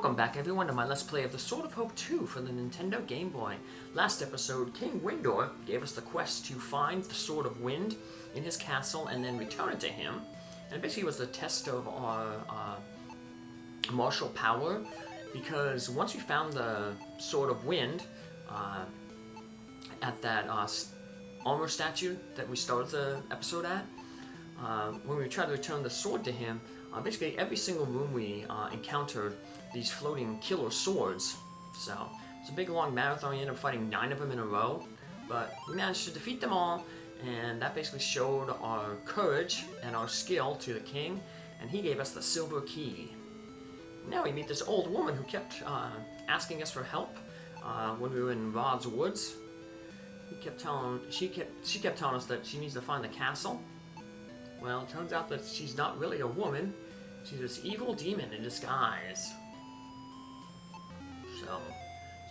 Welcome back everyone to my Let's Play of the Sword of Hope 2 for the Nintendo Game Boy. Last episode, King Windor gave us the quest to find the Sword of Wind in his castle and then return it to him. And basically it was the test of our martial power, because once we found the Sword of Wind at that armor statue that we started the episode at, when we tried to return the sword to him, basically every single room we encountered these floating killer swords. So it's a big long marathon. We ended up fighting 9 of them in a row, but we managed to defeat them all, and that basically showed our courage and our skill to the king, and he gave us the silver key. Now we meet this old woman who kept asking us for help when we were in Rod's woods. She kept telling us that she needs to find the castle. Well, it turns out that she's not really a woman. She's this evil demon in disguise. So,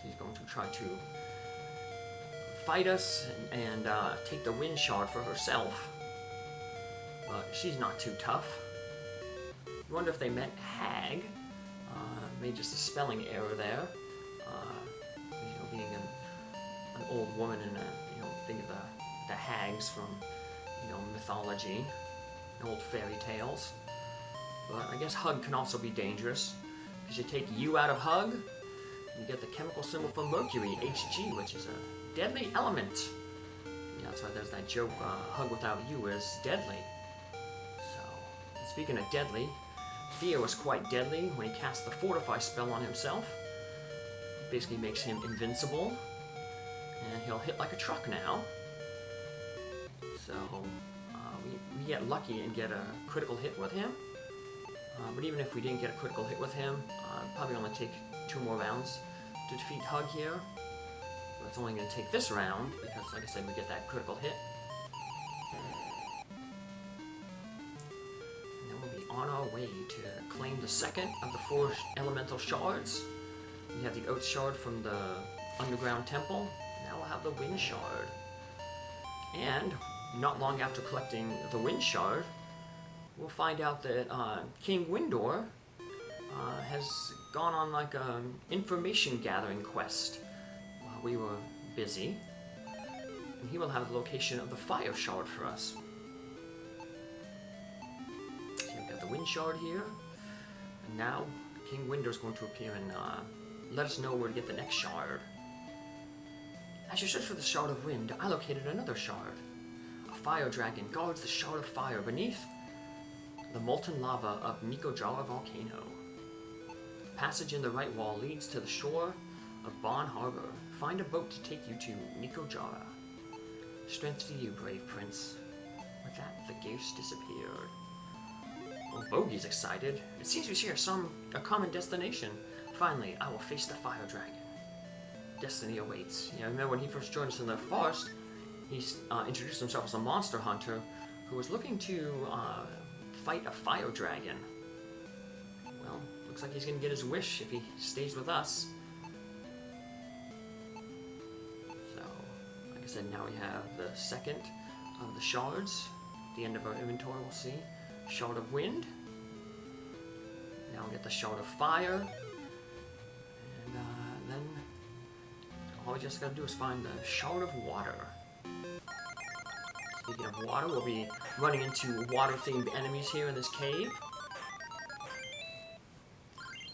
she's going to try to fight us and take the wind shard for herself. But she's not too tough. I wonder if they meant hag. Maybe just a spelling error there. Being an old woman and think of the hags from mythology. Old fairy tales. But I guess hug can also be dangerous, because you take U out of hug, you get the chemical symbol for mercury, Hg, which is a deadly element. Yeah, that's why there's that joke, hug without U is deadly. So, speaking of deadly, Theo was quite deadly when he cast the Fortify spell on himself. It basically makes him invincible, and he'll hit like a truck now. So, we get lucky and get a critical hit with him. But even if we didn't get a critical hit with him, probably only take 2 more rounds to defeat Hug here. But it's only going to take this round, because like I said, we get that critical hit. And then we'll be on our way to claim the second of the 4 elemental shards. We have the Oath Shard from the underground temple. Now we'll have the Wind Shard. And not long after collecting the Wind Shard, we'll find out that King Windor has gone on like an information gathering quest while we were busy. And he will have the location of the Fire Shard for us. So we've got the Wind Shard here. And now King Windor is going to appear and let us know where to get the next shard. As you search for the Shard of Wind, I located another shard. A fire dragon guards the Shard of Fire beneath the molten lava of Nikojara volcano. The passage in the right wall leads to the shore of Bon Harbor. Find a boat to take you to Nikojara. Strength to you, brave prince. With that, the ghost disappeared. Well, Bogey's excited. It seems we share a common destination. Finally, I will face the fire dragon. Destiny awaits. Remember when he first joined us in the forest, he introduced himself as a monster hunter who was looking to fight a fire dragon. Well, looks like he's going to get his wish if he stays with us. So, like I said, now we have the second of the shards. At the end of our inventory, we'll see Shard of Wind. Now we'll get the Shard of Fire. And then all we just gotta do is find the Shard of Water. Speaking of water, we'll be running into water-themed enemies here in this cave.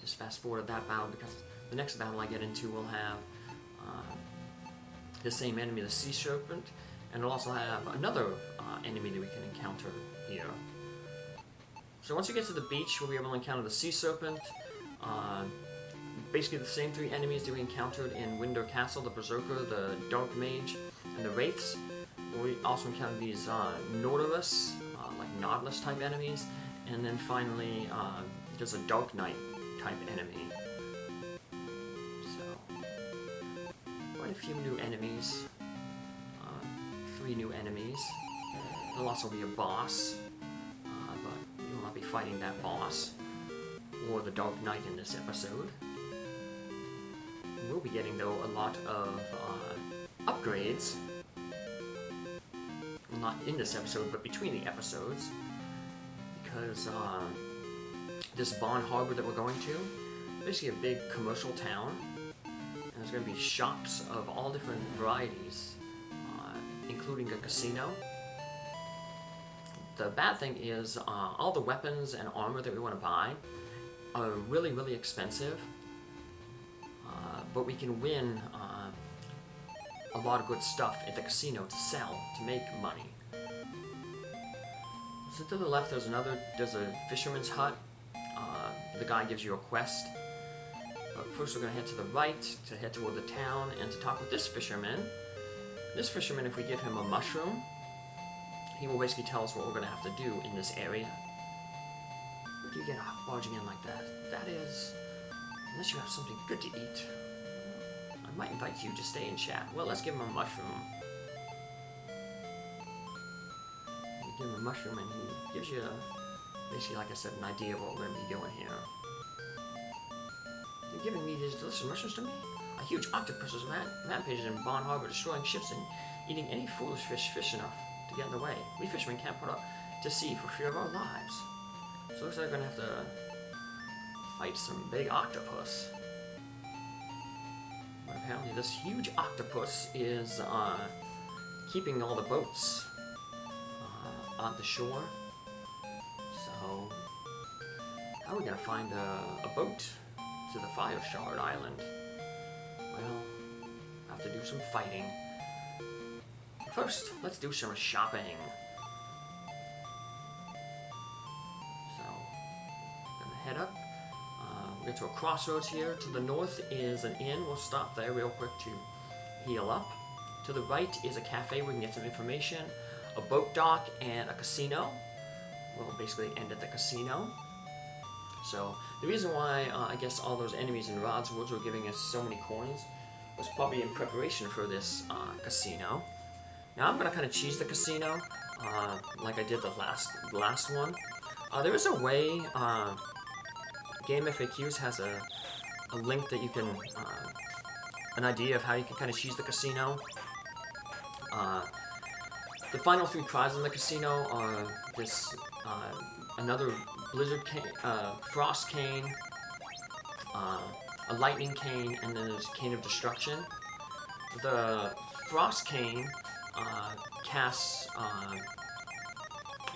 Just fast forward that battle, because the next battle I get into will have the same enemy, the Sea Serpent, and it'll also have another enemy that we can encounter here. So once we get to the beach, we'll be able to encounter the Sea Serpent, basically the same 3 enemies that we encountered in Windor Castle, the Berserker, the Dark Mage, and the Wraiths. We also encounter these Nautilus, like Nautilus type enemies, and then finally there's a Dark Knight type enemy. So, quite a few new enemies, 3 new enemies. There'll also be a boss, but we will not be fighting that boss, or the Dark Knight in this episode. We'll be getting, though, a lot of upgrades. Well, not in this episode, but between the episodes. Because this Bon Harbor that we're going to basically a big commercial town, and there's going to be shops of all different varieties, including a casino. The bad thing is all the weapons and armor that we want to buy are really, really expensive, but we can win a lot of good stuff at the casino to sell, to make money. So to the left there's a fisherman's hut. The guy gives you a quest. But first we're going to head to the right to head toward the town and to talk with this fisherman. This fisherman, if we give him a mushroom, he will basically tell us what we're going to have to do in this area. Where do you get off barging in like that? That is, unless you have something good to eat. I might invite you to stay and chat. Well, let's give him a mushroom. You give him a mushroom and he gives you, basically, like I said, an idea of what we're going to be doing here. You're giving me these delicious mushrooms to me? A huge octopus is rampages in Bond Harbor, destroying ships and eating any foolish fish enough to get in the way. We fishermen can't put out to sea for fear of our lives. So it looks like we're going to have to fight some big octopus. But apparently this huge octopus is keeping all the boats on the shore. So how are we going to find a boat to the Fire Shard Island? Well, I have to do some fighting. First, let's do some shopping. So, I'm gonna head up. We'll get to a crossroads here. To the north is an inn. We'll stop there real quick to heal up. To the right is a cafe where we can get some information, a boat dock, and a casino. We'll basically end at the casino. So, the reason why I guess all those enemies in Rod's Woods were giving us so many coins was probably in preparation for this casino. Now I'm going to kind of cheese the casino, like I did the last one. There is a way, Game FAQs has a link that you can, an idea of how you can kind of cheese the casino. The final 3 prizes in the casino are this, another blizzard cane, frost cane, a lightning cane, and then there's a cane of destruction. The frost cane casts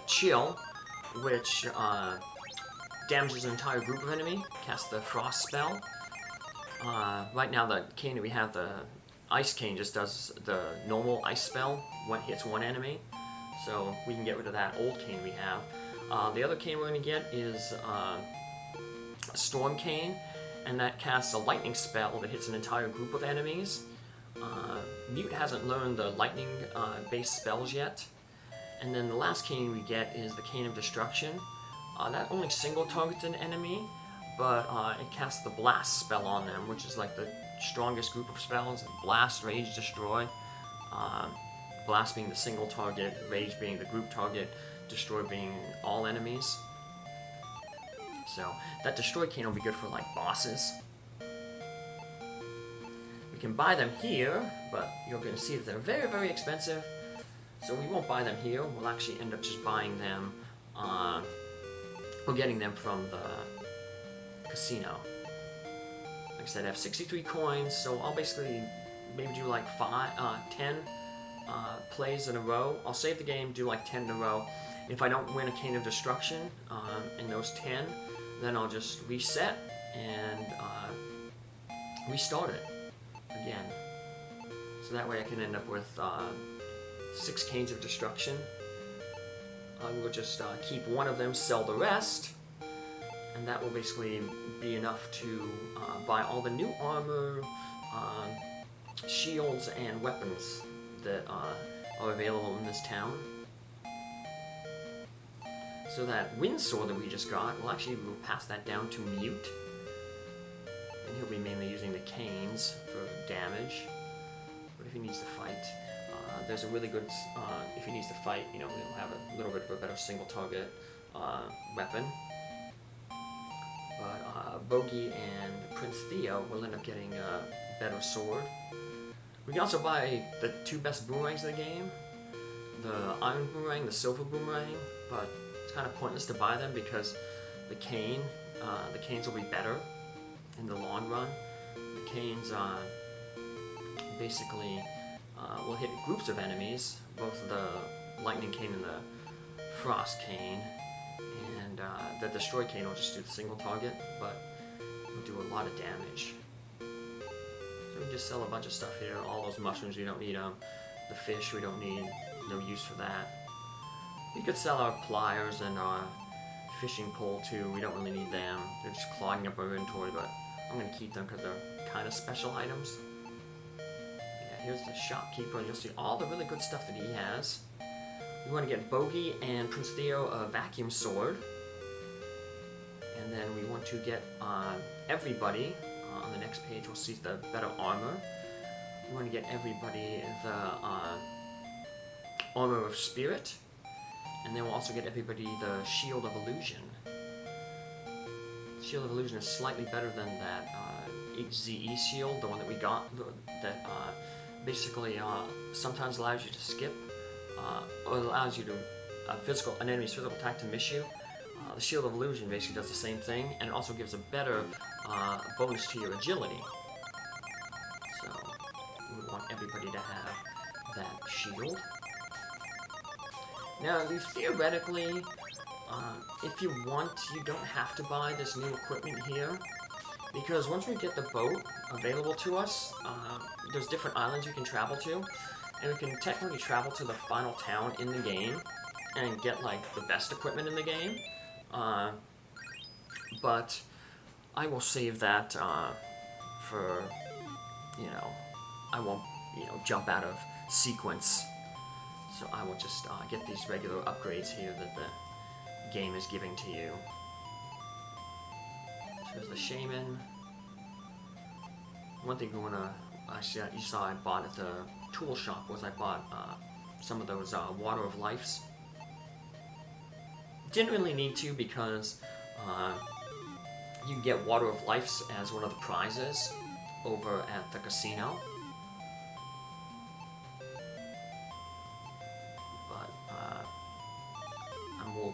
chill, which damages an entire group of enemy. Casts the frost spell. Right now the cane that we have, the ice cane, just does the normal ice spell when it hits one enemy. So we can get rid of that old cane we have. The other cane we're going to get is a storm cane, and that casts a lightning spell that hits an entire group of enemies. Mute hasn't learned the lightning-based spells yet. And then the last cane we get is the Cane of Destruction. That only single targets an enemy, but it casts the Blast spell on them, which is like the strongest group of spells. Blast, Rage, Destroy. Blast being the single target, Rage being the group target, Destroy being all enemies. So that Destroy cane will be good for like bosses. We can buy them here, but you're going to see that they're very, very expensive. So we won't buy them here. We'll actually end up just buying them, or getting them from the casino. Like I said, I have 63 coins, so I'll basically maybe do like 10 plays in a row. I'll save the game, do like 10 in a row. If I don't win a Cane of Destruction in those 10, then I'll just reset and restart it again. So that way I can end up with 6 Canes of Destruction. I will just keep one of them, sell the rest, and that will basically be enough to buy all the new armor, shields, and weapons that are available in this town. So that wind sword that we just got, we'll pass that down to Mute. And he'll be mainly using the canes for damage. But if he needs to fight, there's a really good, if he needs to fight, you know, he'll have a little bit of a better single target weapon. But Bogey and Prince Theo will end up getting a better sword. We can also buy the 2 best boomerangs in the game. The iron boomerang, the silver boomerang, but it's kind of pointless to buy them because the canes will be better in canes basically will hit groups of enemies, both the lightning cane and the frost cane, and the destroy cane will just do the single target, but will do a lot of damage. So we just sell a bunch of stuff here. All those mushrooms, we don't need them. The fish, we don't need, no use for that. We could sell our pliers and our fishing pole too. We don't really need them. They're just clogging up our inventory, but I'm going to keep them because they're kind of special items. Yeah, here's the shopkeeper, and you'll see all the really good stuff that he has. We want to get Bogey and Prince Theo a vacuum sword. And then we want to get everybody, on the next page we'll see the better armor. We want to get everybody the armor of spirit. And then we'll also get everybody the Shield of Illusion. Shield of Illusion is slightly better than that HZE shield, the one that we got, that basically sometimes allows you to skip, or allows you to an enemy's physical attack to miss you. The Shield of Illusion basically does the same thing, and it also gives a better bonus to your agility. So we want everybody to have that shield. Now, theoretically, if you want, you don't have to buy this new equipment here, because once we get the boat available to us, there's different islands we can travel to, and we can technically travel to the final town in the game and get, like, the best equipment in the game, but I will save that for, I won't, jump out of sequence. So I will just get these regular upgrades here that the game is giving to you. So there's the Shaman. One thing you saw I bought at the tool shop was I bought some of those Water of Lives. Didn't really need to because you can get Water of Lives as one of the prizes over at the casino.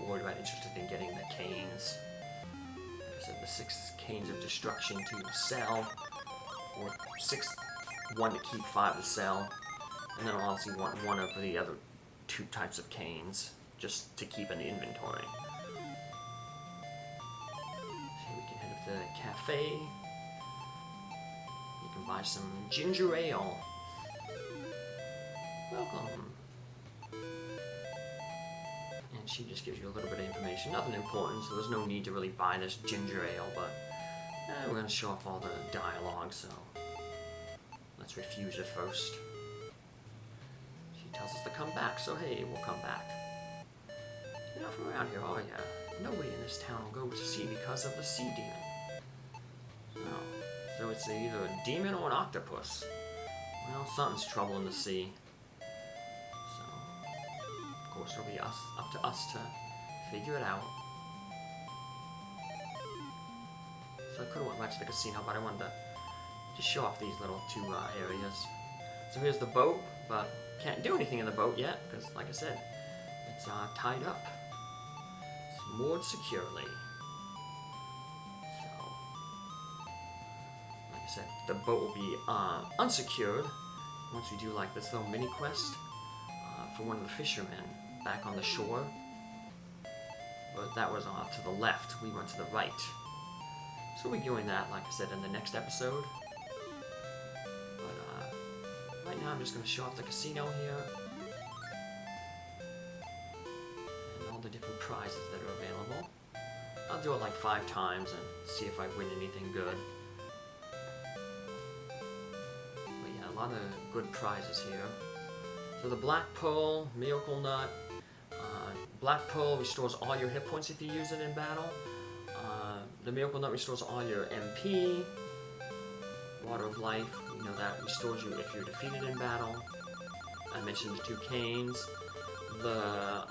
Worried about interested in getting the canes. Like I said, the 6 canes of destruction to sell, or 1 to keep, 5 to sell, and then I'll also want 1 of the other 2 types of canes just to keep in the inventory. So we can head up to the cafe. You can buy some ginger ale. Welcome. She just gives you a little bit of information, nothing important, so there's no need to really buy this ginger ale, but we're going to show off all the dialogue, so let's refuse it first. She tells us to come back, so hey, we'll come back. You're not from around here, are ya? Nobody in this town will go to sea because of the sea demon. So it's either a demon or an octopus. Well, something's trouble in the sea. Of course, it'll be up to us to figure it out. So I could have went back to the casino, but I wanted to just show off these little 2 areas. So here's the boat, but can't do anything in the boat yet, because like I said, it's tied up. It's moored securely. So, like I said, the boat will be unsecured once we do like this little mini quest for one of the fishermen back on the shore, but that was to the left. We went to the right. So we'll be doing that, like I said, in the next episode. But right now I'm just going to show off the casino here and all the different prizes that are available. I'll do it like 5 times and see if I win anything good. But yeah, a lot of good prizes here. So the Black Pearl, Miracle Nut. Black Pearl restores all your hit points if you use it in battle. The Miracle Nut restores all your MP. Water of Life, that restores you if you're defeated in battle. I mentioned the 2 canes. The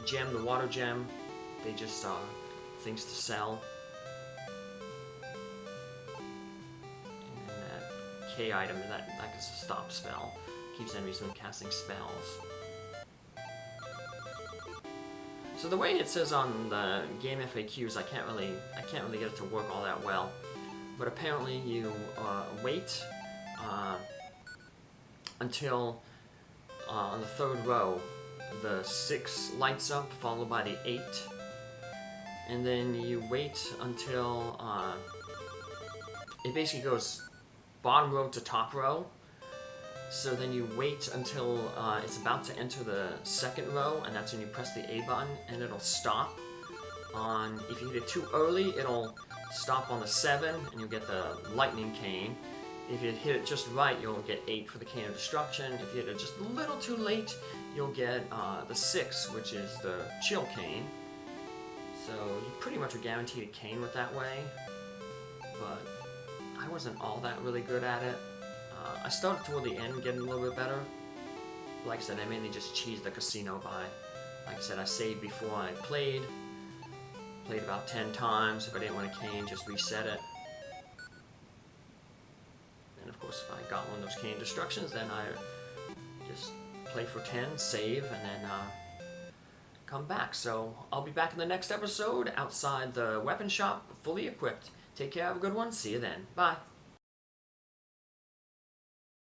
gem, the water gem, they just things to sell. And that K item, that is a stop spell. Keeps enemies from casting spells. So the way it says on the game FAQs, I can't really get it to work all that well. but apparently you wait until on the third row the 6 lights up, followed by the 8, and then you wait until it basically goes bottom row to top row. So then you wait until it's about to enter the second row, and that's when you press the A button, and it'll stop on, if you hit it too early, it'll stop on the 7, and you'll get the lightning cane. If you hit it just right, you'll get 8 for the cane of destruction. If you hit it just a little too late, you'll get the 6, which is the chill cane. So you pretty much are guaranteed a cane with that way, but I wasn't all that really good at it. I started toward the end getting a little bit better. Like I said, I mainly just cheesed the casino by, like I said, I saved before I played about 10 times. If I didn't want a cane, just reset it. And of course, if I got one of those cane destructions, then I just play for 10, save, and then come back. So I'll be back in the next episode outside the weapon shop, fully equipped. Take care, have a good one, see you then. Bye.